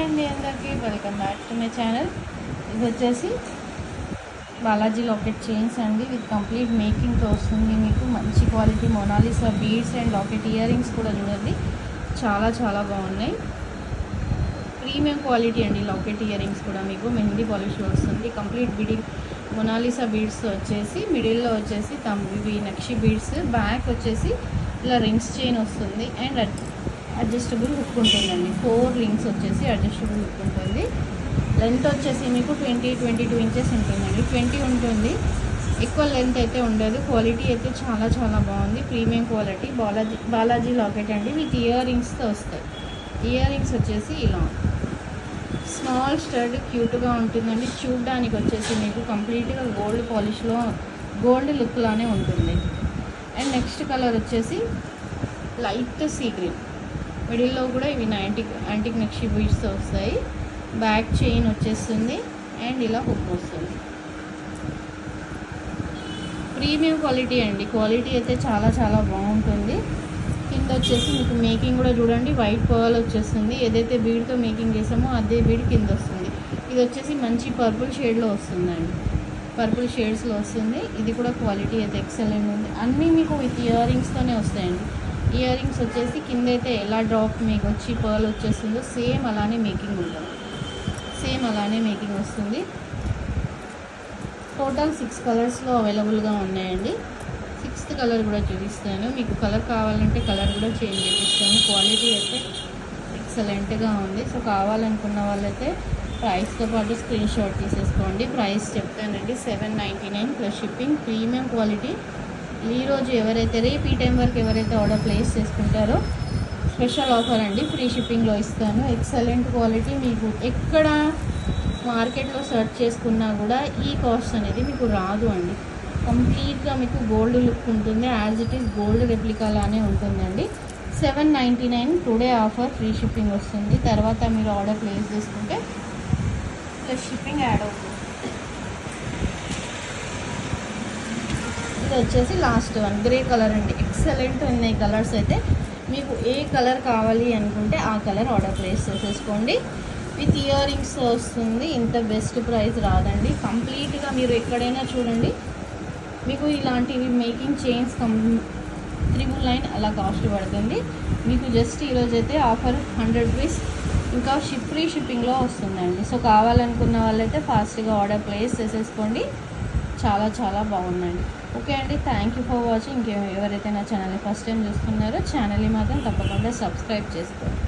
Hi అండి అందరికీ, welcome back to my channel. ఇది వచ్చేసి బాలాజీ లాకెట్ చైన్స్ అండి. విత్ కంప్లీట్ మేకింగ్తో వస్తుంది. మీకు మంచి quality Mona Lisa beads and locket ear rings కూడా చూడండి, చాలా చాలా బాగున్నాయి. ప్రీమియం క్వాలిటీ అండి. లాకెట్ ఇయర్ రింగ్స్ కూడా మీకు మెహందీ పాలిష్లో వస్తుంది. కంప్లీట్ బీడింగ్ మొనాలిసా బీడ్స్ వచ్చేసి మిడిల్లో వచ్చేసి ఇవి నక్షి బీడ్స్, బ్యాక్ వచ్చేసి ఇలా రింగ్స్ చైన్ వస్తుంది అండ్ అడ్జస్టబుల్ హుక్ ఉంటుందండి. 4 రింగ్స్ వచ్చేసి అడ్జస్టబుల్ హుక్ ఉంటుంది. లెంత్ వచ్చేసి మీకు 22 ఇంచెస్ ఉంటుందండి. 20 ఉంటుంది, ఎక్కువ లెంత్ అయితే ఉండదు. క్వాలిటీ అయితే చాలా చాలా బాగుంది. ప్రీమియం క్వాలిటీ బాలాజీ లాకెట్ అండి. విత్ ఇయర్ రింగ్స్తో వస్తాయి. ఇయర్ రింగ్స్ వచ్చేసి ఇలా స్మాల్ స్టడ్ క్యూట్గా ఉంటుందండి. చూడడానికి వచ్చేసి మీకు కంప్లీట్గా గోల్డ్ పాలిష్లో గోల్డ్ లుక్ లానే ఉంటుంది. అండ్ నెక్స్ట్ కలర్ వచ్చేసి లైట్ సీ గ్రీన్. మిడిల్లో కూడా ఇవి యాంటిక్ నక్షి బీడ్స్తో వస్తాయి. బ్యాక్ చైన్ వచ్చేస్తుంది అండ్ ఇలా హుక్ వస్తుంది. ప్రీమియం క్వాలిటీ అండి. క్వాలిటీ అయితే చాలా చాలా బాగుంటుంది. కింద వచ్చేసి మీకు మేకింగ్ కూడా చూడండి, వైట్ పర్ల్ వచ్చేస్తుంది. ఏదైతే బీడ్తో మేకింగ్ చేసామో అదే బీడ్ కింద వస్తుంది. ఇది వచ్చేసి మంచి పర్పుల్ షేడ్లో వస్తుందండి. పర్పుల్ షేడ్స్లో వస్తుంది. ఇది కూడా క్వాలిటీ అయితే ఎక్సలెంట్ ఉంది. అన్నీ మీకు విత్ ఇయర్ రింగ్స్తోనే వస్తాయండి. ఇయర్ రింగ్స్ వచ్చేసి కింద అయితే ఎలా డ్రాప్ మీకు వచ్చి పర్ల్ వచ్చేస్తుందో సేమ్ అలానే మేకింగ్ ఉంటుంది. సేమ్ అలానే మేకింగ్ వస్తుంది. టోటల్ 6 కలర్స్లో అవైలబుల్గా ఉన్నాయండి. 6th కలర్ కూడా చూపిస్తాను. మీకు కలర్ కావాలంటే కలర్ కూడా చేంజ్ చేపిస్తాను. క్వాలిటీ అయితే ఎక్సలెంట్గా ఉంది. సో కావాలనుకున్న వాళ్ళైతే ప్రైస్తో పాటు స్క్రీన్ షాట్ తీసేసుకోండి. ప్రైస్ చెప్తానండి, 799 ప్లస్ షిప్పింగ్. Premium quality. ఈరోజు ఎవరైతే రేపు ఈ టైం వరకు ఎవరైతే ఆర్డర్ ప్లేస్ చేసుకుంటారో స్పెషల్ ఆఫర్ అండి, ఫ్రీ షిప్పింగ్లో ఇస్తాను. Excellent quality. మీకు ఎక్కడ మార్కెట్లో సెర్చ్ చేసుకున్నా కూడా ఈ కాస్ట్ అనేది మీకు రాదు అండి. కంప్లీట్గా మీకు గోల్డ్ లుక్ ఉంటుంది. As it is gold replica లానే ఉంటుందండి. 799 టుడే ఆఫర్, ఫ్రీ షిప్పింగ్ వస్తుంది. తర్వాత మీరు ఆర్డర్ ప్లేస్ చేసుకుంటే ప్లస్ షిప్పింగ్ యాడ్ అవుతుంది. ఇది వచ్చేసి లాస్ట్ వన్, గ్రే కలర్ అండి. ఎక్సలెంట్ ఉన్నాయి కలర్స్ అయితే. మీకు ఏ కలర్ కావాలి అనుకుంటే ఆ కలర్ ఆర్డర్ ప్లేస్ చేసేసుకోండి. విత్ ఇయర్ రింగ్స్ వస్తుంది. ఇంత బెస్ట్ ప్రైస్ రాదండి. కంప్లీట్గా మీరు ఎక్కడైనా చూడండి, మీకు ఇలాంటివి మేకింగ్ చైన్స్ 399 అలా కాస్ట్ పడుతుంది. మీకు జస్ట్ ఈరోజైతే ఆఫర్ 100 రూపీస్ ఇంకా ఫ్రీ షిప్పింగ్లో వస్తుందండి. సో కావాలనుకున్న వాళ్ళైతే ఫాస్ట్గా ఆర్డర్ ప్లేస్ చేసేసుకోండి. చాలా చాలా బాగుందండి. ఓకే అండి, థ్యాంక్ యూ ఫర్ వాచింగ్. ఎవరైతే నా ఛానల్ని ఫస్ట్ టైం చూస్తున్నారో ఛానల్ని మాత్రం తప్పకుండా సబ్స్క్రైబ్ చేసుకోండి.